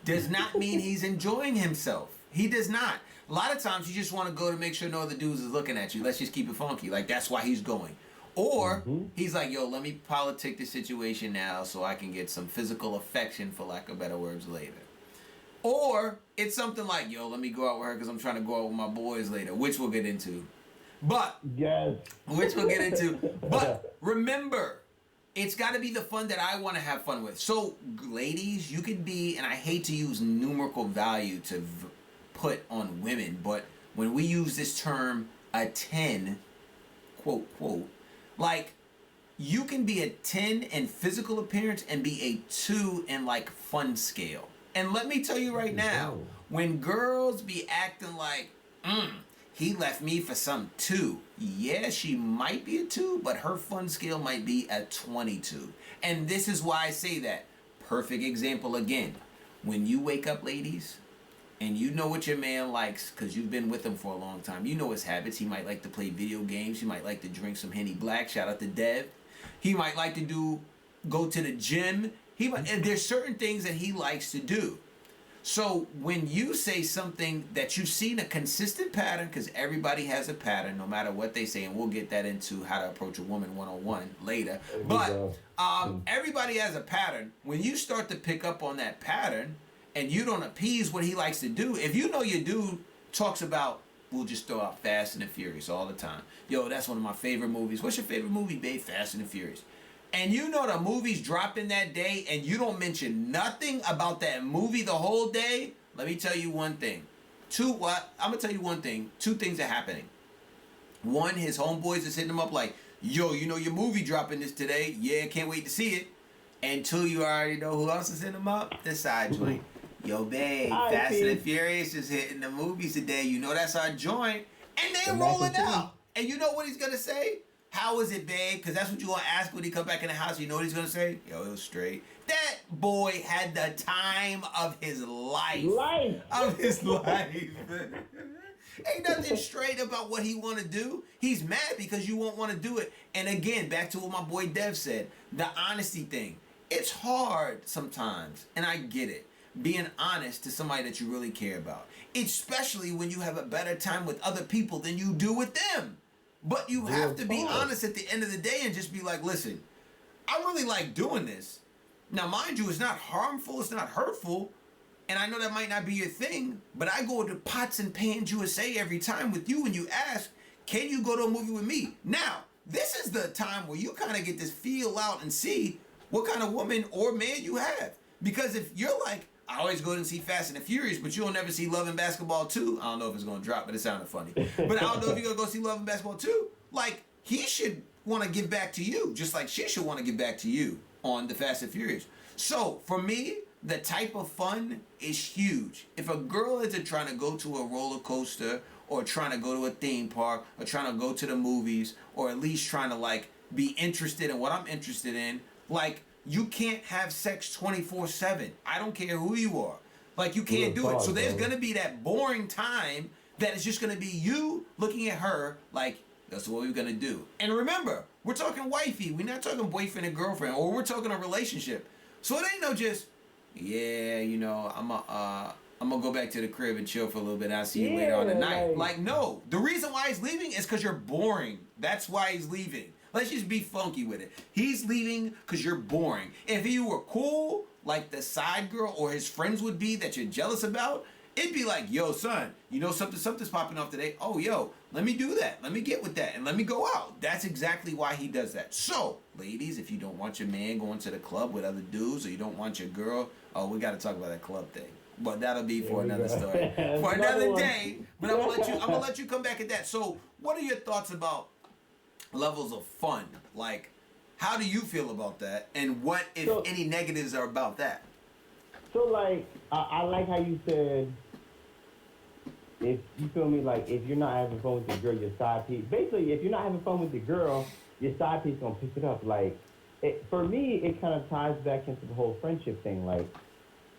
Speaker 1: does not mean he's enjoying himself. He does not. A lot of times you just want to go to make sure no other dudes is looking at you. Let's just keep it funky. Like, that's why he's going. Or he's like, yo, let me politic the situation now so I can get some physical affection, for lack of better words, later. Or it's something like, yo, let me go out with her because I'm trying to go out with my boys later, which we'll get into. But, which we'll get into. But remember, it's got to be the fun that I want to have fun with. So, ladies, you could be, and I hate to use numerical value to put on women, but when we use this term, a 10, quote, quote, like, you can be a 10 in physical appearance and be a 2 in, like, fun scale. And let me tell you right now, when girls be acting like, he left me for some 2. Yeah, she might be a 2, but her fun scale might be a 22. And this is why I say that. Perfect example again. When you wake up, ladies, and you know what your man likes because you've been with him for a long time. You know his habits. He might like to play video games. He might like to drink some Henny Black. Shout out to Dev. He might like to go to the gym. And there's certain things that he likes to do. So when you say something that you've seen a consistent pattern, because everybody has a pattern, no matter what they say, and we'll get that into how to approach a woman 101 later.
Speaker 2: There we
Speaker 1: But
Speaker 2: go.
Speaker 1: everybody has a pattern. When you start to pick up on that pattern, and you don't appease what he likes to do, if you know your dude talks about, we'll just throw out Fast and the Furious all the time. Yo, that's one of my favorite movies. What's your favorite movie, babe? Fast and the Furious. And you know the movie's dropping that day and you don't mention nothing about that movie the whole day, let me tell you one thing. I'm going to tell you one thing. Two things are happening. One, his homeboys is hitting him up like, yo, you know your movie dropping this today. Yeah, can't wait to see it. And two, you already know who else is hitting him up? The side joint. Yo, babe, Fast and the Furious is hitting the movies today. You know that's our joint. And they're rolling out. And you know what he's going to say? How is it, babe? Because that's what you want to ask when he come back in the house. You know what he's going to say? Yo, it was straight. That boy had the time of his life. Of his life. Ain't nothing straight about what he want to do. He's mad because you won't want to do it. And again, back to what my boy Dev said. The honesty thing. It's hard sometimes. And I get it. Being honest to somebody that you really care about. Especially when you have a better time with other people than you do with them. But you have to be honest at the end of the day and just be like, listen, I really like doing this. Now, mind you, it's not harmful, it's not hurtful, and I know that might not be your thing, but I go to Pots and Pans USA every time with you when you ask, can you go to a movie with me? Now, this is the time where you kind of get this feel out and see what kind of woman or man you have. Because if you're like, I always go and see Fast and the Furious, but you'll never see Love and Basketball 2. I don't know if it's going to drop, but it sounded funny. But I don't know if you're going to go see Love and Basketball 2. Like, he should want to give back to you, just like she should want to give back to you on the Fast and Furious. So, for me, the type of fun is huge. If a girl isn't trying to go to a roller coaster or trying to go to a theme park or trying to go to the movies or at least trying to, like, be interested in what I'm interested in, like, you can't have sex 24/7. I don't care who you are. Like, you can't do it. So there's going to be that boring time that is just going to be you looking at her like, that's what we're going to do. And remember, we're talking wifey. We're not talking boyfriend and girlfriend, or we're talking a relationship. So it ain't no just, yeah, you know, I'm going to go back to the crib and chill for a little bit. I'll see you later on the night. Like, no. The reason why he's leaving is because you're boring. That's why he's leaving. Let's just be funky with it. He's leaving because you're boring. If you were cool, like the side girl or his friends would be that you're jealous about, it'd be like, yo, son, you know something's popping off today. Oh, yo, let me do that. Let me get with that and let me go out. That's exactly why he does that. So, ladies, if you don't want your man going to the club with other dudes or you don't want your girl, oh, we got to talk about that club thing. But that'll be for another story. For another day. But I'm gonna let you come back at that. So, what are your thoughts about levels of fun? Like, how do you feel about that? And what, if any, negatives are about that?
Speaker 2: So, like, I like how you said, if you feel me, like, if you're not having fun with the girl, your side piece. Basically, if you're not having fun with the girl, your side piece gonna pick it up. Like, for me, it kind of ties back into the whole friendship thing. Like,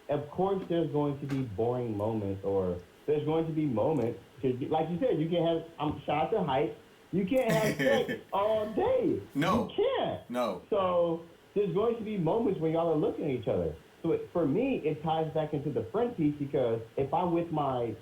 Speaker 2: of course, there's going to be boring moments, or there's going to be moments. Like you said, you can have. Shout out to Hype. You can't have sex all day.
Speaker 1: No.
Speaker 2: You can't.
Speaker 1: No.
Speaker 2: So there's going to be moments when y'all are looking at each other. So for me, it ties back into the friend piece, because if I'm with my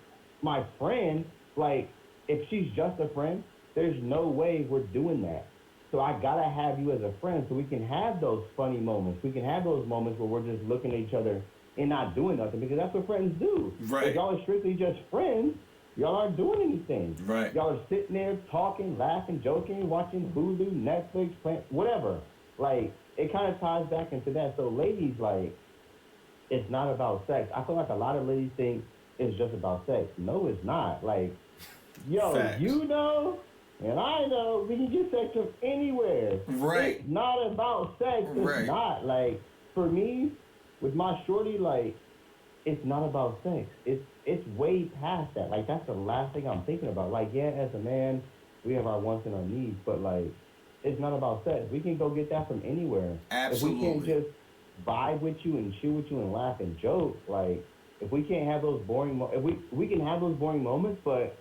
Speaker 2: friend, like, if she's just a friend, there's no way we're doing that. So I gotta have you as a friend so we can have those funny moments. We can have those moments where we're just looking at each other and not doing nothing, because that's what friends do.
Speaker 1: Right.
Speaker 2: If y'all are strictly just friends, y'all aren't doing anything.
Speaker 1: Right.
Speaker 2: Y'all are sitting there talking, laughing, joking, watching Hulu, Netflix, whatever. Like, it kind of ties back into that. So ladies, like, it's not about sex. I feel like a lot of ladies think it's just about sex. No, it's not. Like, yo,
Speaker 1: Facts.
Speaker 2: You know, and I know, we can get sex from anywhere.
Speaker 1: Right.
Speaker 2: It's not about sex. It's not. Like, for me, with my shorty, like, it's not about sex. It's way past that. Like, that's the last thing I'm thinking about. Like, yeah, as a man, we have our wants and our needs, but, like, it's not about sex. We can go get that from anywhere.
Speaker 1: Absolutely.
Speaker 2: If we can't just vibe with you and chill with you and laugh and joke, like, if we can't have those boring we can have those boring moments, but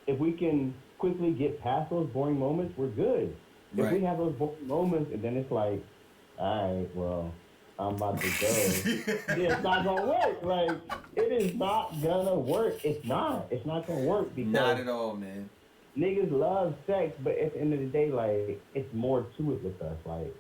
Speaker 2: if we can quickly get past those boring moments, we're good. If we have those boring moments and then it's like, all right, well, I'm about to go. Yeah, it's not gonna work. Like, It is not gonna work. It's not. It's not gonna work
Speaker 1: Not
Speaker 2: because
Speaker 1: at all, man.
Speaker 2: niggas love sex, but at the end of the day, like it's more to it with us. Like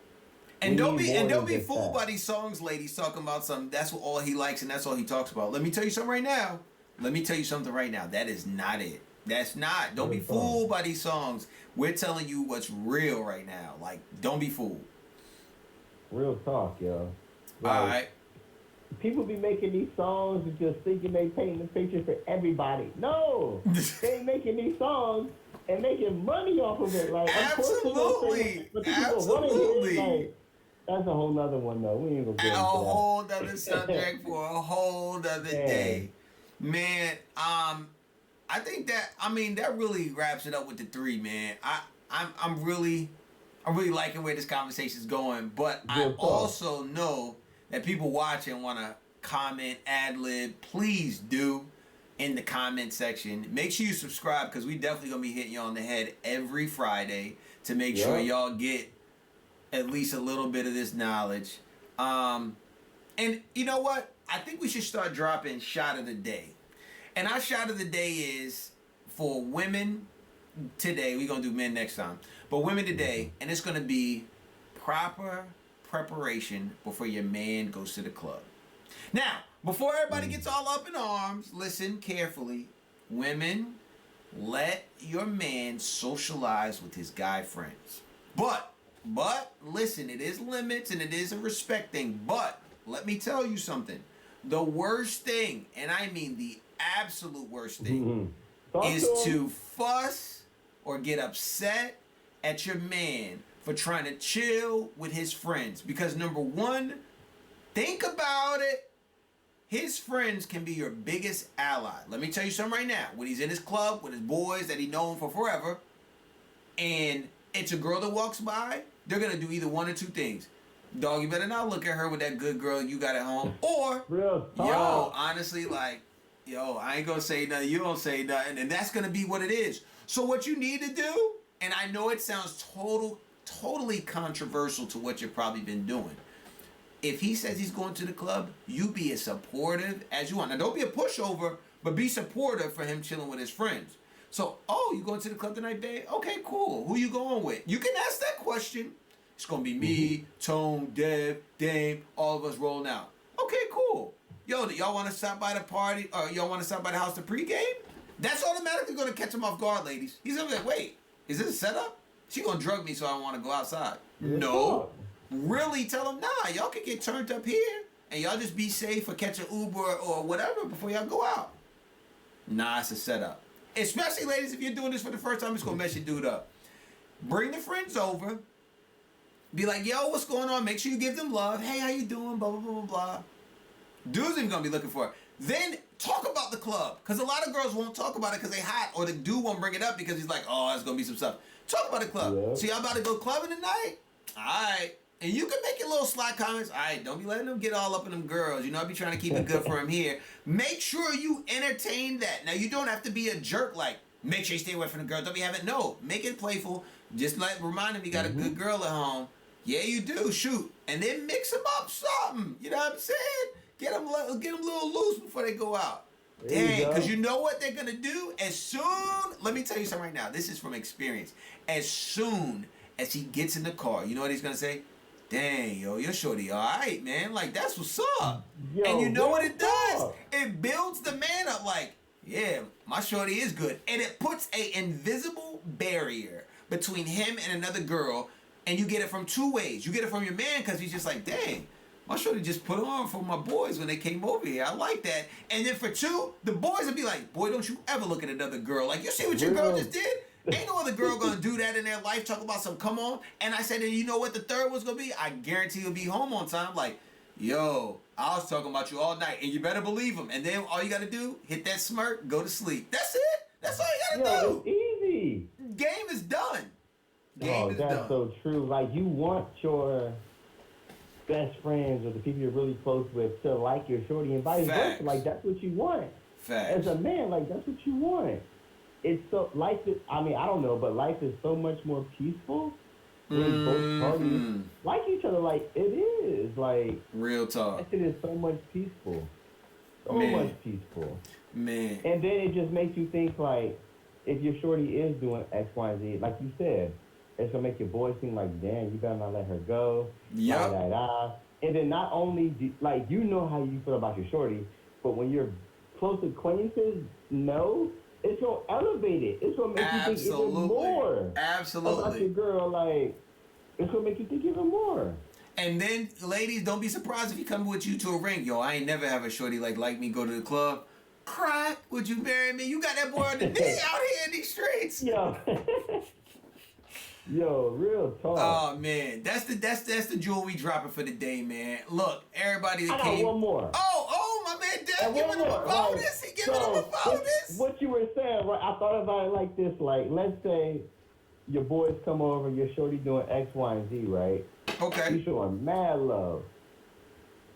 Speaker 2: we need more
Speaker 1: Don't
Speaker 2: than
Speaker 1: be
Speaker 2: just
Speaker 1: fooled by
Speaker 2: that.
Speaker 1: these songs, ladies, talking about something. That's what all he likes and that's all he talks about. Let me tell you something right now. Let me tell you something right now. That is not it. That's not. Don't be
Speaker 2: Real talk.
Speaker 1: fooled by these songs. We're telling you what's real right now. Like, don't be fooled.
Speaker 2: Real talk, yo.
Speaker 1: All
Speaker 2: Like
Speaker 1: right.
Speaker 2: people be making these songs and just thinking they painting the picture for everybody. No, they making these songs and making money off of it. Like, of course they gonna say
Speaker 1: Absolutely.
Speaker 2: what the people want to hear.
Speaker 1: Absolutely.
Speaker 2: Like, that's a whole nother one though. We ain't gonna
Speaker 1: A
Speaker 2: get into
Speaker 1: whole nother subject for a whole nother
Speaker 2: that.
Speaker 1: day. Man, I think that that really wraps it up with the three, man. I'm really liking where this conversation's going, but I
Speaker 2: Good talk.
Speaker 1: also know that people watching want to comment, ad lib. Please do in the comment section. Make sure you subscribe because we definitely gonna be hitting you on the head every Friday to make sure
Speaker 2: Yep.
Speaker 1: y'all get at least a little bit of this knowledge. And you know what? I think we should start dropping shot of the day. And our shot of the day is for women today. We're going to do men next time. But women today, and it's going to be proper preparation before your man goes to the club. Now, before everybody gets all up in arms, listen carefully. Women, let your man socialize with his guy friends. But listen, it is limits and it is a respect thing. But let me tell you something. The worst thing, and I mean the absolute worst thing, is to fuss or get upset at your man for trying to chill with his friends. Because number one, think about it. His friends can be your biggest ally. Let me tell you something right now. When he's in his club with his boys that he known for forever, and it's a girl that walks by, they're gonna do either one or two things. Dog, you better not look at her with that good girl you got at home. Or,
Speaker 2: Real talk.
Speaker 1: yo, honestly, like, yo, I ain't gonna say nothing, you don't say nothing, and that's gonna be what it is. So what you need to do, and I know it sounds totally controversial to what you've probably been doing. If he says he's going to the club, you be as supportive as you want. Now, don't be a pushover, but be supportive for him chilling with his friends. So, oh, you going to the club tonight, babe? Okay, cool. Who you going with? You can ask that question. It's going to be me, Tone, Dev, Dame, all of us rolling out. Okay, cool. Yo, y'all want to stop by the party? Or y'all want to stop by the house to pregame? That's automatically going to catch him off guard, ladies. He's going to be like, wait, is this a setup? She going to drug me so I don't want to go outside.
Speaker 2: Real
Speaker 1: No.
Speaker 2: talk.
Speaker 1: Really tell them, nah, y'all can get turned up here and y'all just be safe or catch an Uber or whatever before y'all go out. Nah, it's a setup. Especially, ladies, if you're doing this for the first time, it's going to mess your dude up. Bring the friends over. Be like, yo, what's going on? Make sure you give them love. Hey, how you doing? Blah, blah, blah, blah, blah. Dude's even going to be looking for it. Then talk about the club. Because a lot of girls won't talk about it because they hot. Or the dude won't bring it up because he's like, oh, there's going to be some stuff. Talk about the club.
Speaker 2: Yeah.
Speaker 1: So y'all about to go clubbing tonight? All right. And you can make your little sly comments. All right, don't be letting them get all up in them girls. You know, I be trying to keep it good for him here. Make sure you entertain that. Now, you don't have to be a jerk like, make sure you stay away from the girl. Don't be having, no, make it playful. Just like remind him you got a good girl at home. Yeah, you do. Shoot. And then mix them up something. You know what I'm saying? Get them a little loose before they go out.
Speaker 2: There you
Speaker 1: Dang,
Speaker 2: go.
Speaker 1: because you know what they're going to do? As soon, let me tell you something right now. This is from experience. As soon as he gets in the car, you know what he's going to say? Dang, yo, your shorty all right, man. Like, that's what's up.
Speaker 2: Yo,
Speaker 1: and you know what
Speaker 2: real
Speaker 1: it does?
Speaker 2: talk.
Speaker 1: It builds the man up like, yeah, my shorty is good. And it puts a invisible barrier between him and another girl. And you get it from two ways. You get it from your man because he's just like, dang, my shorty just put on for my boys when they came over here. I like that. And then for two, the boys will be like, boy, don't you ever look at another girl. Like, you see what your girl
Speaker 2: Real.
Speaker 1: just did? Ain't no other girl gonna do that in their life, talk about some come on. And I said, and you know what the third was gonna be? I guarantee you'll be home on time. Like, yo, I was talking about you all night, and you better believe him. And then all you gotta do, hit that smirk, go to sleep. That's it. That's all you gotta
Speaker 2: Yo, it's easy.
Speaker 1: do. Game is done. Game
Speaker 2: Oh,
Speaker 1: is
Speaker 2: that's
Speaker 1: done.
Speaker 2: so true. Like, you want your best friends or the people you're really close with to like your shorty and vice
Speaker 1: Facts.
Speaker 2: versa. Like, that's what you want.
Speaker 1: Facts.
Speaker 2: As a man, like, that's what you want. It's so, life is, I mean, I don't know, but life is so much more peaceful when both parties like each other. Like, it is. Like,
Speaker 1: Real talk.
Speaker 2: that shit is so much peaceful. so much peaceful.
Speaker 1: Man.
Speaker 2: And then it just makes you think like, if your shorty is doing X, Y, Z, like you said, it's gonna make your boy seem like, damn, you better not let her go.
Speaker 1: Yep.
Speaker 2: Da, da, da. And then not only like you know how you feel about your shorty, but when your close acquaintances know, it's gonna elevate it. It's gonna make you think even more.
Speaker 1: Absolutely.
Speaker 2: About your girl, like it's gonna make you think even more.
Speaker 1: And then, ladies, don't be surprised if he come with you to a ring. Yo, I ain't never have a shorty like me go to the club. Crack, would you marry me? You got that boy on the knee out here in these streets.
Speaker 2: Yo. Yo, real talk.
Speaker 1: Oh man, that's the jewel we dropping for the day, man. Look, everybody that came.
Speaker 2: I got one more.
Speaker 1: Oh, my man, Dad, giving him a bonus. He giving him a bonus.
Speaker 2: What you were saying, right? I thought about it like this. Like, let's say your boys come over, your shorty doing X, Y, and Z, right?
Speaker 1: Okay.
Speaker 2: You showing mad love.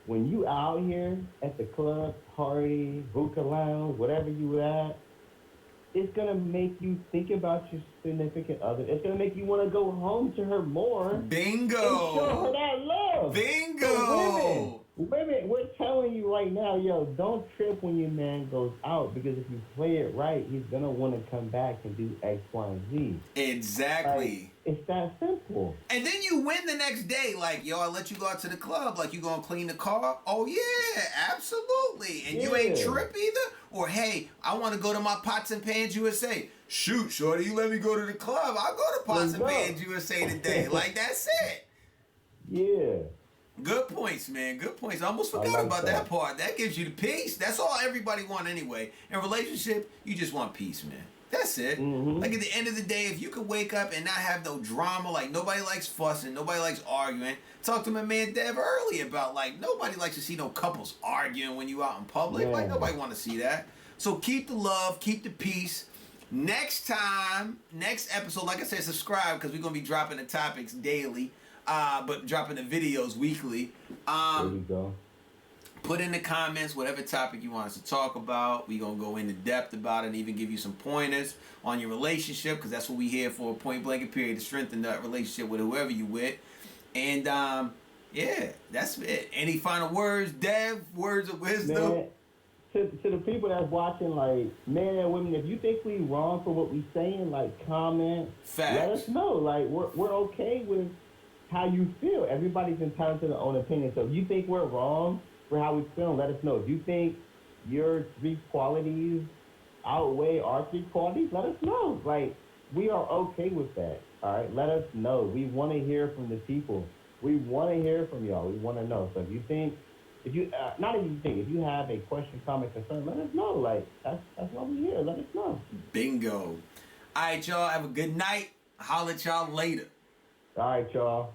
Speaker 2: When you out here at the club, party, hookah lounge, whatever you at, it's going to make you think about your significant other. It's going to make you want to go home to her more.
Speaker 1: Bingo.
Speaker 2: And show her that love.
Speaker 1: Bingo.
Speaker 2: So women, we're telling you right now, yo, don't trip when your man goes out, because if you play it right, he's going to want to come back and do X, Y, and Z.
Speaker 1: Exactly.
Speaker 2: Like, it's that simple.
Speaker 1: And then you win the next day. Like, yo, I let you go out to the club. Like, you gonna clean the car? Oh, yeah, absolutely. And you ain't trip either? Or, hey, I want to go to my Pots and Pans USA. Shoot, shorty, you let me go to the club. I'll go to Pots and Pans USA today. Like, that's it.
Speaker 2: Yeah.
Speaker 1: Good points, man. Good points. I almost forgot about that part. That gives you the peace. That's all everybody want anyway. In a relationship, you just want peace, man. That's it.
Speaker 2: Mm-hmm.
Speaker 1: Like at the end of the day, if you could wake up and not have no drama, like nobody likes fussing, nobody likes arguing. Talk to my man Dev earlier about like nobody likes to see no couples arguing when you out in public.
Speaker 2: Yeah.
Speaker 1: Like nobody want to see that. So keep the love, keep the peace. Next time, next episode, like I said, subscribe because we're gonna be dropping the topics daily, but dropping the videos weekly.
Speaker 2: There we go.
Speaker 1: Put in the comments whatever topic you want us to talk about. We're going to go into depth about it and even give you some pointers on your relationship, because that's what we here for, point blank and period, to strengthen that relationship with whoever you with. And, yeah, that's it. Any final words, Dev? Words of wisdom?
Speaker 2: Man, to the people that's watching, like, men and women, if you think we wrong for what we saying, like, comment.
Speaker 1: Facts.
Speaker 2: Let us know. Like, we're okay with how you feel. Everybody's entitled to their own opinion. So if you think we're wrong for how we feel, let us know. If you think your 3 qualities outweigh our 3 qualities, let us know. Like, we are okay with that. All right, let us know. We want to hear from the people. We want to hear from y'all. We want to know. So if you think, if you have a question, comment, concern, let us know. Like, that's why we're here. Let us know.
Speaker 1: Bingo. All right, y'all. Have a good night. Holler at y'all later.
Speaker 2: All right, y'all.